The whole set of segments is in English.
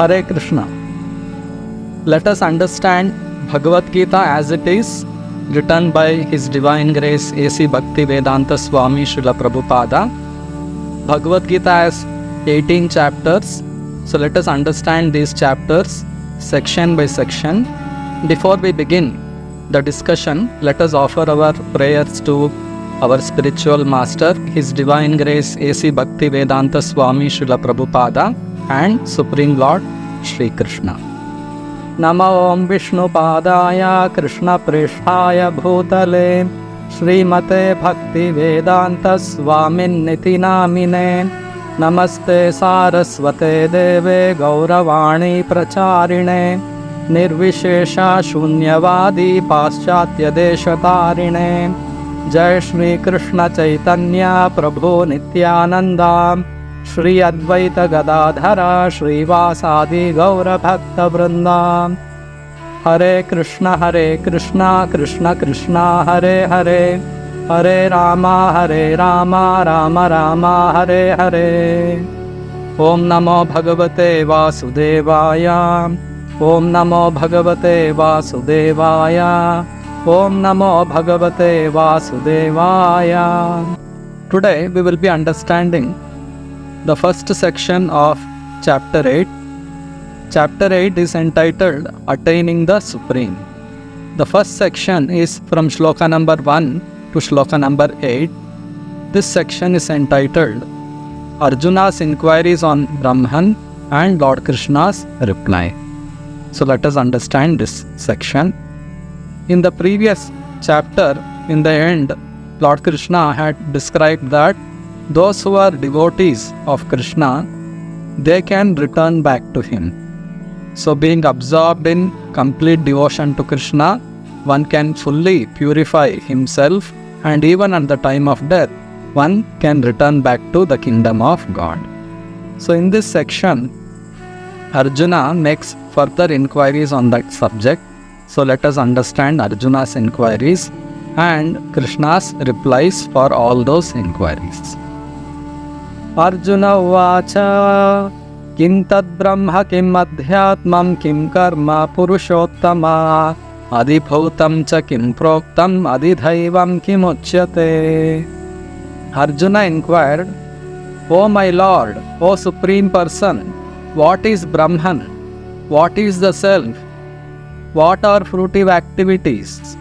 Hare Krishna. Let us understand Bhagavad Gita as it is, written by His Divine Grace A.C. Bhaktivedanta Swami Srila Prabhupada. Bhagavad Gita has 18 chapters. So let us understand these chapters section by section. Before we begin the discussion, let us offer our prayers to our spiritual master, His Divine Grace A.C. Bhaktivedanta Swami Srila Prabhupada and Supreme Lord Shri Krishna. Namo Om Vishnu Padaya Krishna Prishthaya Bhutale Srimate Bhaktivedanta Swamin Niti Namine Namaste Saraswate Deve Gauravani Pracharine Nirvishesha Shunyavadi Paschatya Deshatarine Jai Shri Krishna Chaitanya Prabhu Nityananda Shri Advaita Gadadhara Shri Vasadi Gaura Bhakta Vrinda Hare Krishna Krishna Krishna Hare Hare Hare Rama Rama Rama Hare Hare Om Namo Bhagavate Vasudevaya Om Namo Bhagavate Vasudevaya Om Namo Bhagavate Vasudevaya. Today we will be understanding the first section of chapter 8. Chapter 8 is entitled Attaining the Supreme. The first section is from Shloka number 1 to Shloka number 8. This section is entitled Arjuna's Inquiries on Brahman and Lord Krishna's Reply. So let us understand this section. In the previous chapter, in the end, Lord Krishna had described that those who are devotees of Krishna, they can return back to him. So being absorbed in complete devotion to Krishna, one can fully purify himself, and even at the time of death, one can return back to the kingdom of God. So in this section, Arjuna makes further inquiries on that subject. So let us understand Arjuna's inquiries and Krishna's replies for all those inquiries. Arjuna Vacha Kim Tad Brahma Kim Adhyatmam Kim Karma Purushottama Adibhutam Cha Kim Proktam Adidhaivam Kim Uchyate. Arjuna inquired, O my Lord, O Supreme Person, what is Brahman? What is the Self? What are fruitive activities?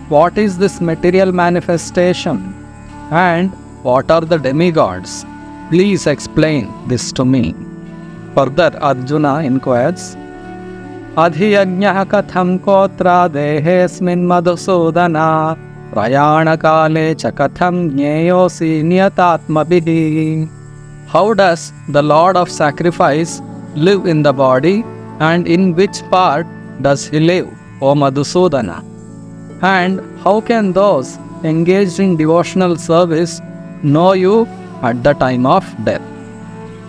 What is this material manifestation? And what are the demigods? Please explain this to me. Further, Arjuna inquires, Adhiyajñah katham kotra dehesmin madhusudana prayana kale cha katham jñeyosi niyatatmabhihi. How does the Lord of Sacrifice live in the body, and in which part does he live, O Madhusudana? And how can those engaged in devotional service know you at the time of death?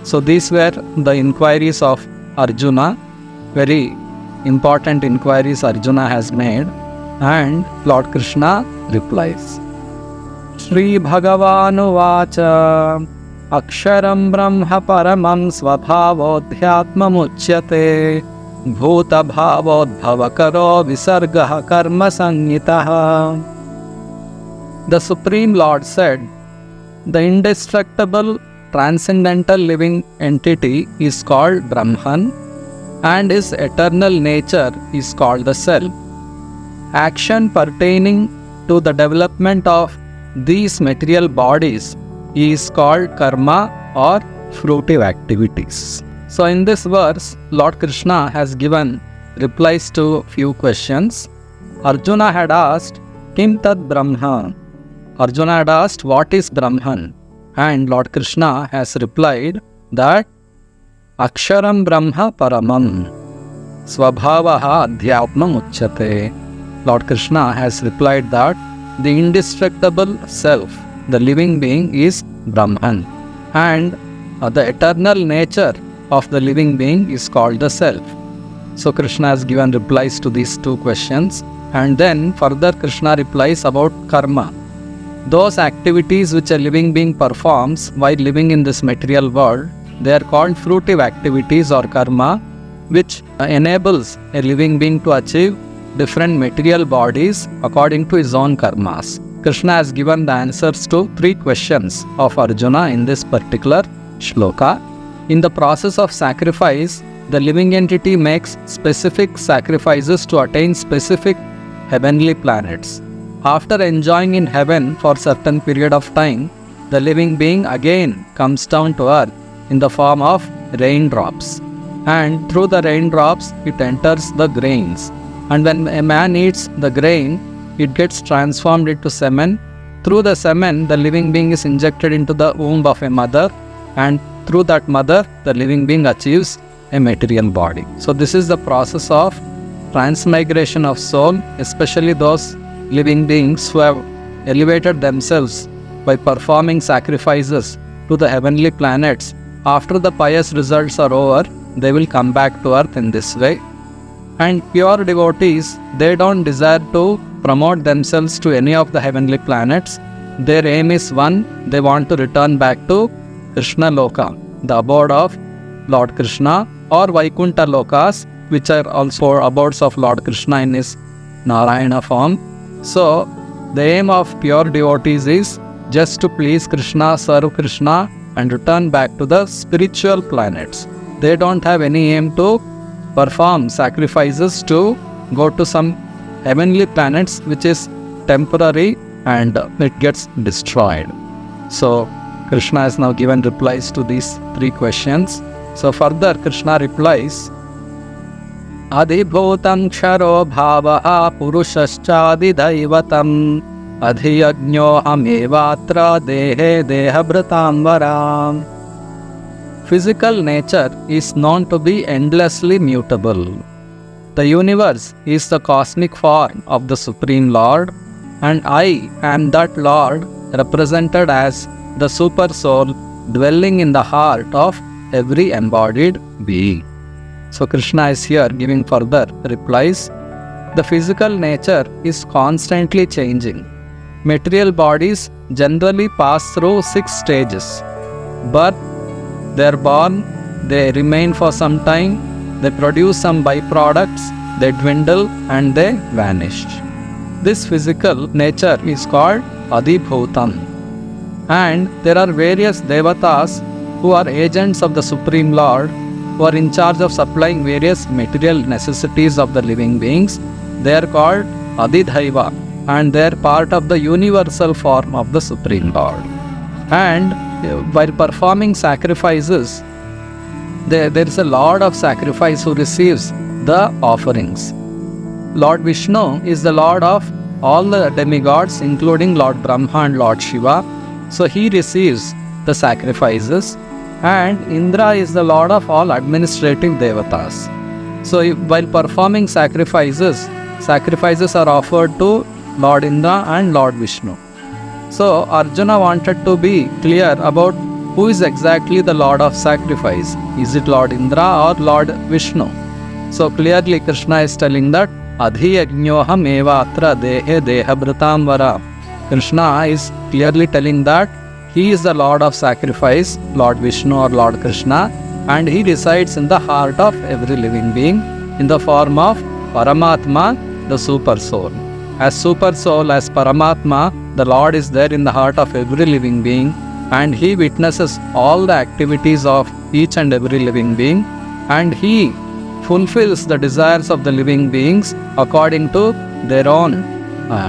So these were the inquiries of Arjuna, very important inquiries Arjuna has made, and Lord Krishna replies. Shri Bhagavanu Vacha Aksharam Brahma Paramam Svabhavodhyatmam Uchyate Bhuta Bhavodbhavakaro Visargaha Karma Sanyitaha. The Supreme Lord said, the indestructible, transcendental living entity is called Brahman, and his eternal nature is called the Self. Action pertaining to the development of these material bodies is called karma or fruitive activities. So in this verse, Lord Krishna has given replies to few questions. Arjuna had asked, Kim Tad Brahma? Arjuna had asked, what is Brahman? And Lord Krishna has replied that Aksharam Brahma Paramam Svabhavaha Adhyatmam Uchyate. Lord Krishna has replied that the indestructible Self, the living being, is Brahman, and the eternal nature of the living being is called the Self. So Krishna has given replies to these two questions, and then further Krishna replies about karma. Those activities which a living being performs while living in this material world, they are called fruitive activities or karma, which enables a living being to achieve different material bodies according to his own karmas. Krishna has given the answers to 3 questions of Arjuna in this particular shloka. In the process of sacrifice, the living entity makes specific sacrifices to attain specific heavenly planets. After enjoying in heaven for certain period of time, the living being again comes down to earth in the form of raindrops. And through the raindrops, it enters the grains. And when a man eats the grain, it gets transformed into semen. Through the semen, the living being is injected into the womb of a mother. And through that mother, the living being achieves a material body. So this is the process of transmigration of soul, especially those living beings who have elevated themselves by performing sacrifices to the heavenly planets. After the pious results are over, they will come back to earth in this way. And pure devotees, they don't desire to promote themselves to any of the heavenly planets. Their aim is one, they want to return back to Krishna Loka, the abode of Lord Krishna, or Vaikuntha Lokas, which are also abodes of Lord Krishna in his Narayana form. So, the aim of pure devotees is just to please Krishna, serve Krishna, and return back to the spiritual planets. They don't have any aim to perform sacrifices to go to some heavenly planets, which is temporary and it gets destroyed. So, Krishna has now given replies to these 3 questions. So further, Krishna replies, Adhibhutam ksharo bhavaha purushascha adhidaivatam adhiyajñoham evatra dehe dehabhritam varam. Physical nature is known to be endlessly mutable. The universe is the cosmic form of the Supreme Lord, and I am that Lord represented as the Super Soul dwelling in the heart of every embodied being. So Krishna is here giving further replies. The physical nature is constantly changing. Material bodies generally pass through 6 stages. Birth, they are born, they remain for some time, they produce some byproducts, they dwindle and they vanish. This physical nature is called Adhibhutam. And there are various devatas who are agents of the Supreme Lord, who are in charge of supplying various material necessities of the living beings. They are called Adhidhaiva, and they are part of the universal form of the Supreme Lord. And while performing sacrifices, there is a Lord of sacrifice who receives the offerings. Lord Vishnu is the Lord of all the demigods, including Lord Brahma and Lord Shiva. So he receives the sacrifices, and Indra is the Lord of all administrative devatas. So while performing sacrifices are offered to Lord Indra and Lord Vishnu. So Arjuna wanted to be clear about who is exactly the Lord of sacrifice. Is it Lord Indra or Lord Vishnu? So clearly Krishna is telling that Adhiyajñoham evatra dehe dehabhritam vara. Krishna is clearly telling that he is the Lord of sacrifice, Lord Vishnu or Lord Krishna, and he resides in the heart of every living being in the form of Paramatma, the Super Soul. As Super Soul, as Paramatma, the Lord is there in the heart of every living being, and he witnesses all the activities of each and every living being, and he fulfills the desires of the living beings according to their own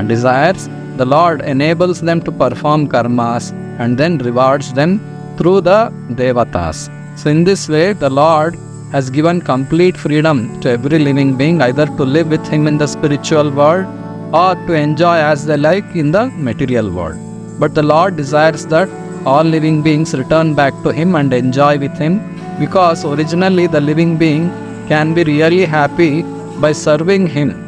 desires. The Lord enables them to perform karmas and then rewards them through the devatas. So in this way, the Lord has given complete freedom to every living being, either to live with him in the spiritual world or to enjoy as they like in the material world. But the Lord desires that all living beings return back to him and enjoy with him, because originally the living being can be really happy by serving him.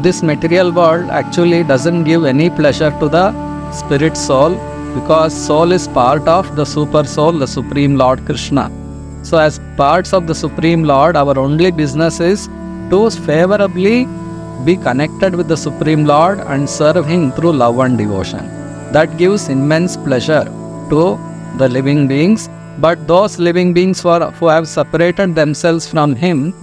This material world actually doesn't give any pleasure to the spirit soul, because soul is part of the Super Soul, the Supreme Lord Krishna. So as parts of the Supreme Lord, our only business is to favorably be connected with the Supreme Lord and serve him through love and devotion. That gives immense pleasure to the living beings, But those living beings who have separated themselves from Him,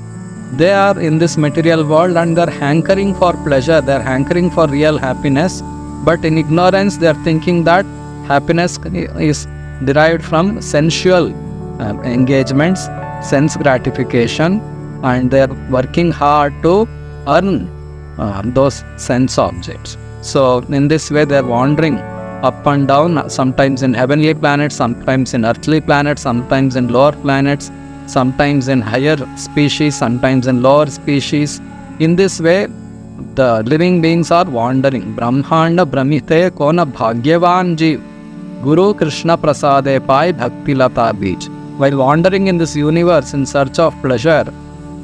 they are in this material world and they are hankering for pleasure, they are hankering for real happiness. But in ignorance, they are thinking that happiness is derived from sensual engagements, sense gratification, and they are working hard to earn those sense objects. So in this way, they are wandering up and down, sometimes in heavenly planets, sometimes in earthly planets, sometimes in lower planets, sometimes in higher species, sometimes in lower species. In this way, the living beings are wandering. Brahmanda Brahmite Kona Bhagyavan Jeev Guru Krishna Prasade Pai Bhakti Lata Beach. While wandering in this universe in search of pleasure,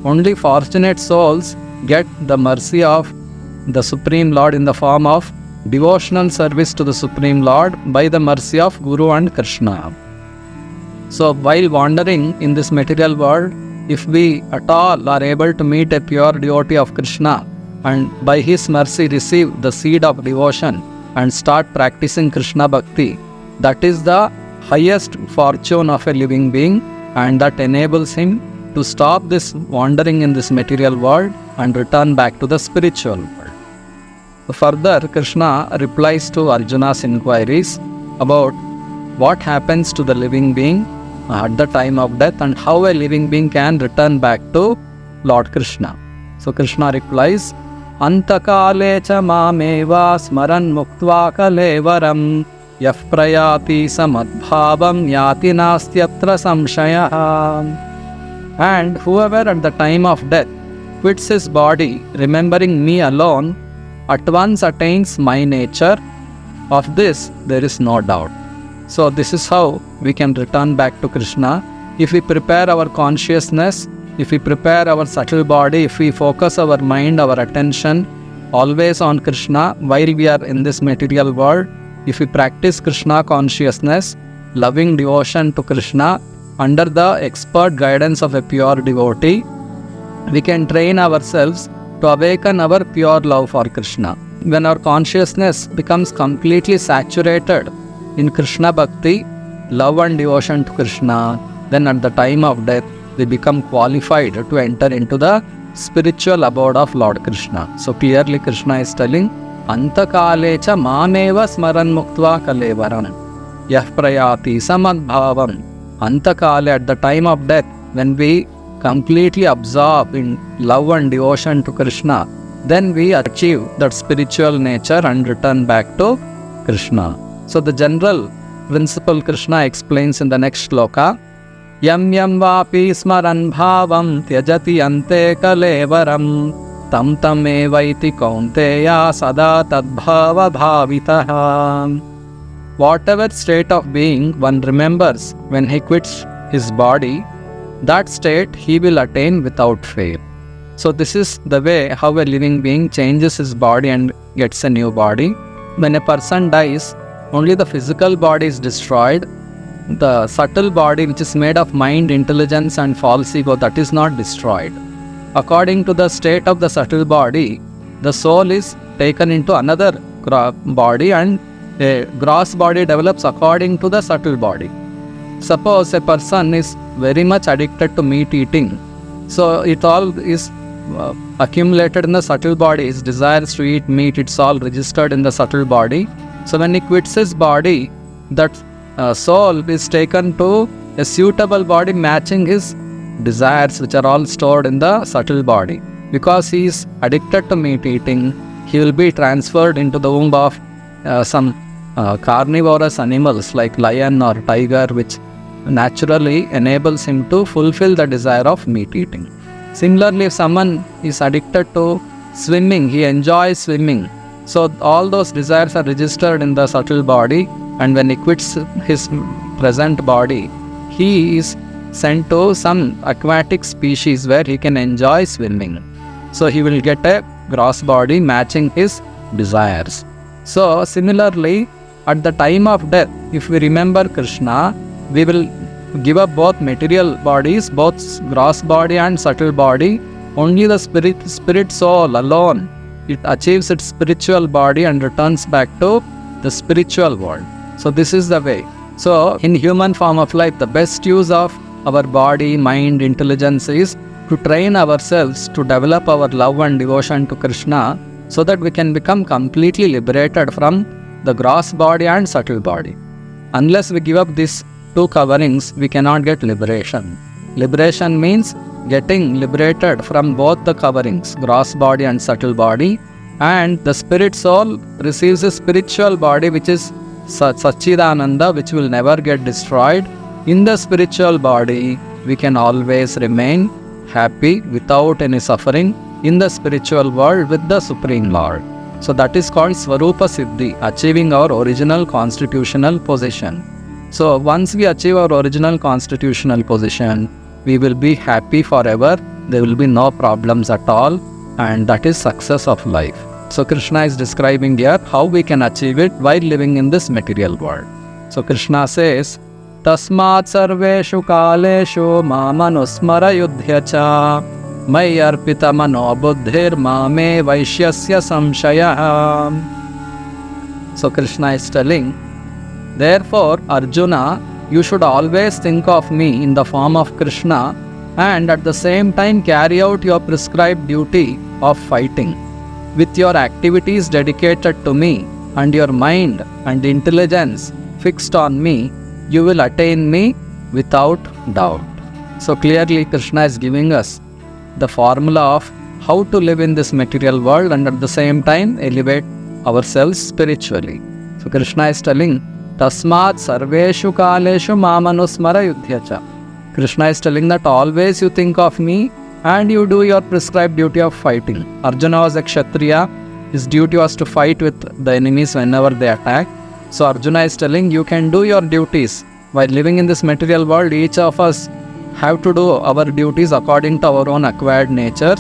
only fortunate souls get the mercy of the Supreme Lord in the form of devotional service to the Supreme Lord by the mercy of Guru and Krishna. So while wandering in this material world, if we at all are able to meet a pure devotee of Krishna and by his mercy receive the seed of devotion and start practicing Krishna Bhakti, that is the highest fortune of a living being, and that enables him to stop this wandering in this material world and return back to the spiritual world. Further, Krishna replies to Arjuna's inquiries about what happens to the living being at the time of death and how a living being can return back to Lord Krishna. So Krishna replies, Antakale cha mameva smaran muktva kalevaram yah prayati samadbhavam yati nastyatra samshaya. And whoever at the time of death quits his body, remembering me alone, at once attains my nature. Of this there is no doubt. So this is how we can return back to Krishna. If we prepare our consciousness, if we prepare our subtle body, if we focus our mind, our attention always on Krishna while we are in this material world, if we practice Krishna consciousness, loving devotion to Krishna under the expert guidance of a pure devotee, we can train ourselves to awaken our pure love for Krishna. When our consciousness becomes completely saturated in Krishna Bhakti, love and devotion to Krishna, then at the time of death, we become qualified to enter into the spiritual abode of Lord Krishna. So clearly Krishna is telling, Antakale cha mameva smaran muktva kalevaram yah prayati samadbhavam. Antakale, at the time of death, when we completely absorb in love and devotion to Krishna, then we achieve that spiritual nature and return back to Krishna. So the general principle Krishna explains in the next shloka, Yam yam vapi smaran bhavam tyajati ante kalevaram tam tam evaiti kaunteya sada tadbhava bhavitaha. Whatever state of being one remembers when he quits his body, that state he will attain without fail. So this is the way how a living being changes his body and gets a new body. When a person dies, only the physical body is destroyed. The subtle body, which is made of mind, intelligence and false ego, that is not destroyed. According to the state of the subtle body, the soul is taken into another body and a gross body develops according to the subtle body. Suppose a person is very much addicted to meat eating, so it all is accumulated in the subtle body. His desires to eat meat, it's all registered in the subtle body. So when he quits his body, that soul is taken to a suitable body matching his desires, which are all stored in the subtle body. Because he is addicted to meat eating, he will be transferred into the womb of some carnivorous animals like lion or tiger, which naturally enables him to fulfill the desire of meat eating. Similarly, if someone is addicted to swimming, he enjoys swimming. So all those desires are registered in the subtle body, and when he quits his present body, he is sent to some aquatic species where he can enjoy swimming. So he will get a gross body matching his desires. So similarly, at the time of death, if we remember Krishna, we will give up both material bodies, both gross body and subtle body. Only the spirit soul alone, it achieves its spiritual body and returns back to the spiritual world. So this is the way. So in human form of life, the best use of our body, mind, intelligence is to train ourselves to develop our love and devotion to Krishna so that we can become completely liberated from the gross body and subtle body. Unless we give up these two coverings, we cannot get liberation. Liberation means getting liberated from both the coverings, gross body and subtle body, and the spirit soul receives a spiritual body which is Satchidananda, which will never get destroyed. In the spiritual body, we can always remain happy without any suffering in the spiritual world with the Supreme Lord. So that is called Swarupa Siddhi, achieving our original constitutional position. So once we achieve our original constitutional position, we will be happy forever. There will be no problems at all, and that is success of life. So Krishna is describing here how we can achieve it while living in this material world. So Krishna says, Tasmat sarveshu kaleshu mamanusmara yudhyacha mai arpita mano buddhir mame vaishyasya samshayah. So Krishna is telling, therefore Arjuna, you should always think of me in the form of Krishna and at the same time carry out your prescribed duty of fighting. With your activities dedicated to me and your mind and intelligence fixed on me, you will attain me without doubt. So clearly Krishna is giving us the formula of how to live in this material world and at the same time elevate ourselves spiritually. So Krishna is telling, Tasmat sarveshu kaleshu mamanusmara yudhyacha. Krishna is telling that always you think of me and you do your prescribed duty of fighting. Arjuna was a Kshatriya. His duty was to fight with the enemies whenever they attack. So Arjuna is telling you can do your duties. While living in this material world, each of us have to do our duties according to our own acquired natures.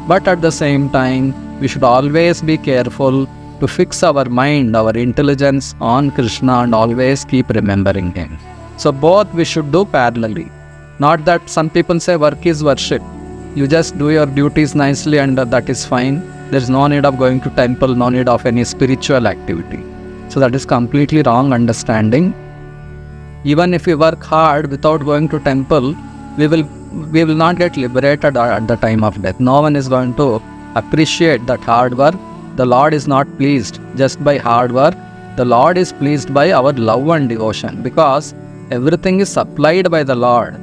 But at the same time, we should always be careful to fix our mind, our intelligence on Krishna and always keep remembering Him. So both we should do parallelly. Not that some people say work is worship. You just do your duties nicely and that is fine. There is no need of going to temple, no need of any spiritual activity. So that is completely wrong understanding. Even if we work hard without going to temple, we will not get liberated at the time of death. No one is going to appreciate that hard work. The Lord is not pleased just by hard work. The Lord is pleased by our love and devotion because everything is supplied by the Lord.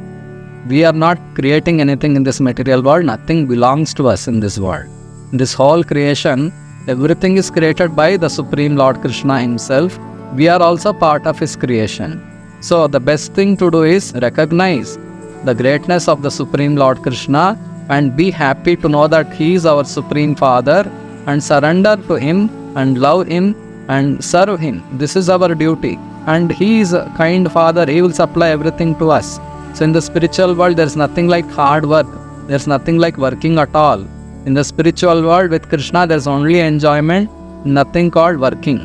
We are not creating anything in this material world. Nothing belongs to us in this world. In this whole creation, everything is created by the Supreme Lord Krishna Himself. We are also part of His creation. So the best thing to do is recognize the greatness of the Supreme Lord Krishna and be happy to know that He is our Supreme Father and surrender to Him and love Him and serve Him. This is our duty. And He is a kind Father. He will supply everything to us. So in the spiritual world, there is nothing like hard work. There is nothing like working at all. In the spiritual world with Krishna, there is only enjoyment, nothing called working.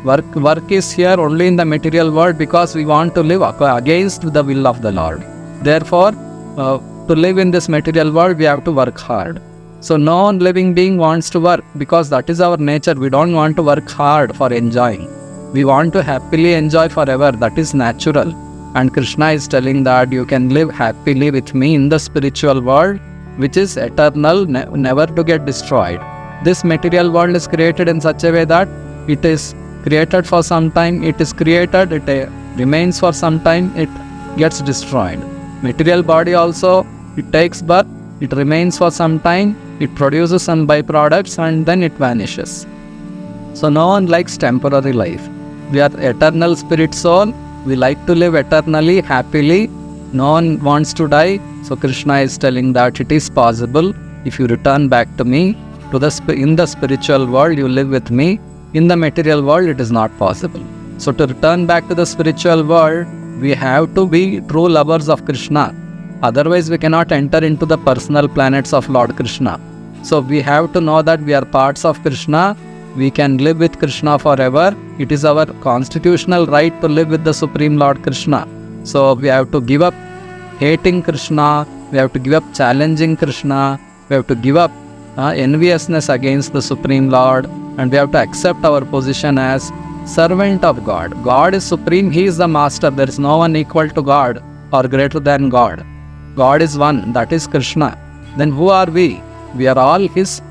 Work is here only in the material world because we want to live against the will of the Lord. Therefore, to live in this material world, we have to work hard. So no living being wants to work because that is our nature. We don't want to work hard for enjoying. We want to happily enjoy forever. That is natural. And Krishna is telling that you can live happily with me in the spiritual world, which is eternal, never to get destroyed. This material world is created in such a way that it is created for some time, it is created, it remains for some time, it gets destroyed. Material body also, it takes birth, it remains for some time, it produces some byproducts and then it vanishes. So no one likes temporary life. We are eternal spirit soul. We like to live eternally, happily. No one wants to die. So Krishna is telling that it is possible if you return back to me. In the spiritual world, you live with me. In the material world, it is not possible. So to return back to the spiritual world, we have to be true lovers of Krishna. Otherwise, we cannot enter into the personal planets of Lord Krishna. So we have to know that we are parts of Krishna. We can live with Krishna forever. It is our constitutional right to live with the Supreme Lord Krishna. So we have to give up hating Krishna. We have to give up challenging Krishna. We have to give up enviousness against the Supreme Lord. And we have to accept our position as servant of God. God is supreme, He is the master. There is no one equal to God or greater than God. God is one, that is Krishna. Then who are we? We are all His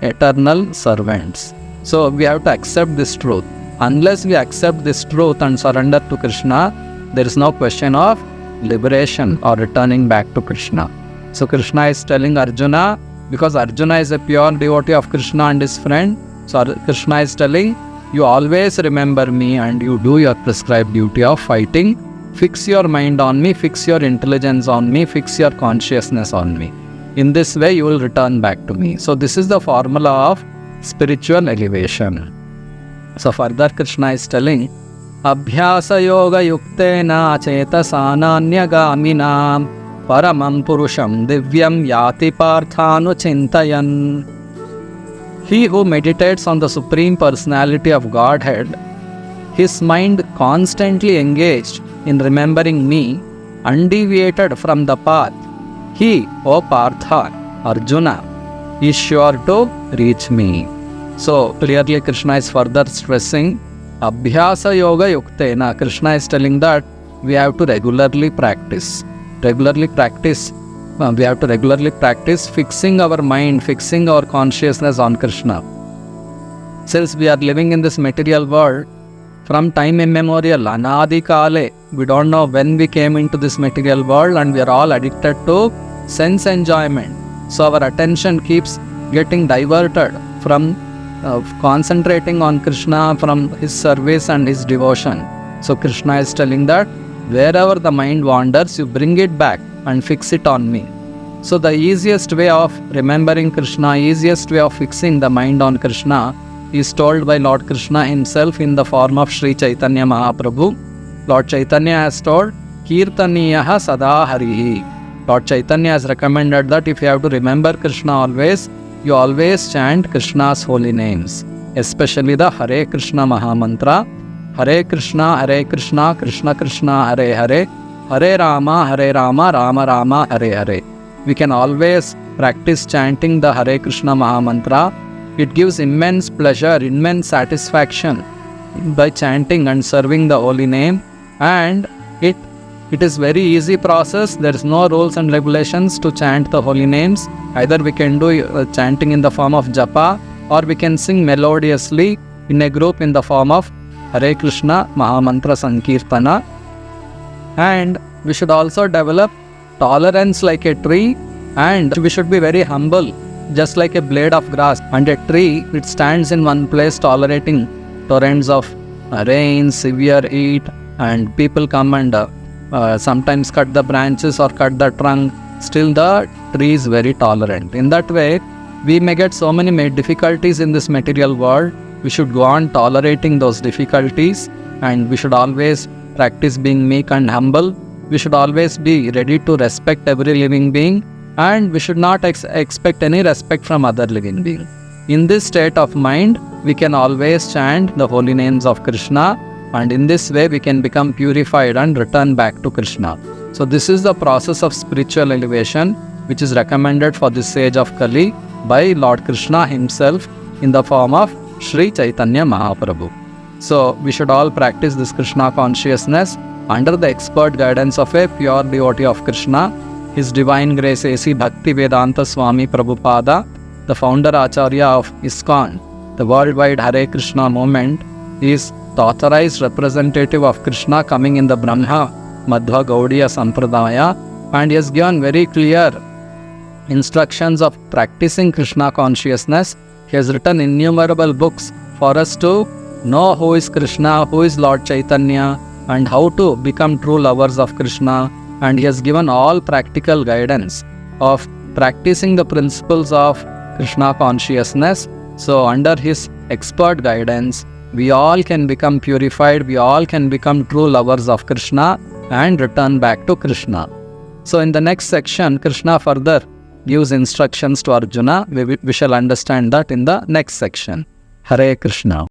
eternal servants. So we have to accept this truth. Unless we accept this truth and surrender to Krishna, there is no question of liberation or returning back to Krishna. So Krishna is telling Arjuna, because Arjuna is a pure devotee of Krishna and his friend, so Krishna is telling, you always remember me and you do your prescribed duty of fighting. Fix your mind on me, fix your intelligence on me, fix your consciousness on me. In this way you will return back to me. So this is the formula of spiritual elevation. So further Krishna is telling, Abhyasa yoga yuktena chetasananyagamina paramam purusham divyam yati parthanu chintayan. He who meditates on the Supreme Personality of Godhead, his mind constantly engaged in remembering me, undeviated from the path, he, O Partha, Arjuna, is sure to reach me. So clearly Krishna is further stressing Abhyasa Yoga Yuktena. Krishna is telling that we have to regularly practice. We have to regularly practice fixing our mind, fixing our consciousness on Krishna. Since we are living in this material world, from time immemorial, Anadi Kale, we don't know when we came into this material world, and we are all addicted to sense enjoyment. So our attention keeps getting diverted from concentrating on Krishna, from His service and His devotion. So Krishna is telling that wherever the mind wanders, you bring it back and fix it on me. So the easiest way of remembering Krishna, easiest way of fixing the mind on Krishna is told by Lord Krishna Himself in the form of Sri Chaitanya Mahaprabhu. Lord Chaitanya has told, Kirtaniyaha Sada Harihi. Lord Chaitanya has recommended that if you have to remember Krishna always, you always chant Krishna's holy names, especially the Hare Krishna Mahamantra. Hare Krishna, Krishna Krishna, Hare Hare, Hare Rama, Rama Rama, Hare Hare. We can always practice chanting the Hare Krishna Mahamantra. It gives immense pleasure, immense satisfaction by chanting and serving the holy name, and it is very easy process. There is no rules and regulations to chant the holy names. Either we can do chanting in the form of japa, or we can sing melodiously in a group in the form of Hare Krishna Mahamantra Sankirtana. And we should also develop tolerance like a tree, and we should be very humble, just like a blade of grass. And a tree, it stands in one place tolerating torrents of rain, severe heat, and people come and sometimes cut the branches or cut the trunk. Still the tree is very tolerant. In that way, we may get so many difficulties in this material world. We should go on tolerating those difficulties, and we should always practice being meek and humble. We should always be ready to respect every living being, and we should not expect any respect from other living beings. In this state of mind, we can always chant the holy names of Krishna, and in this way we can become purified and return back to Krishna. So this is the process of spiritual elevation which is recommended for this age of Kali by Lord Krishna Himself in the form of Sri Chaitanya Mahaprabhu. So we should all practice this Krishna consciousness under the expert guidance of a pure devotee of Krishna, His Divine Grace A.C. Bhakti Vedanta Swami Prabhupada, the founder Acharya of ISKCON, the worldwide Hare Krishna movement, is the authorized representative of Krishna coming in the Brahma Madhva Gaudiya Sampradaya, and he has given very clear instructions of practicing Krishna consciousness. He has written innumerable books for us to know who is Krishna, who is Lord Chaitanya, and how to become true lovers of Krishna. And he has given all practical guidance of practicing the principles of Krishna consciousness. So under his expert guidance, we all can become purified, we all can become true lovers of Krishna and return back to Krishna. So in the next section, Krishna further gives instructions to Arjuna. We shall understand that in the next section. Hare Krishna.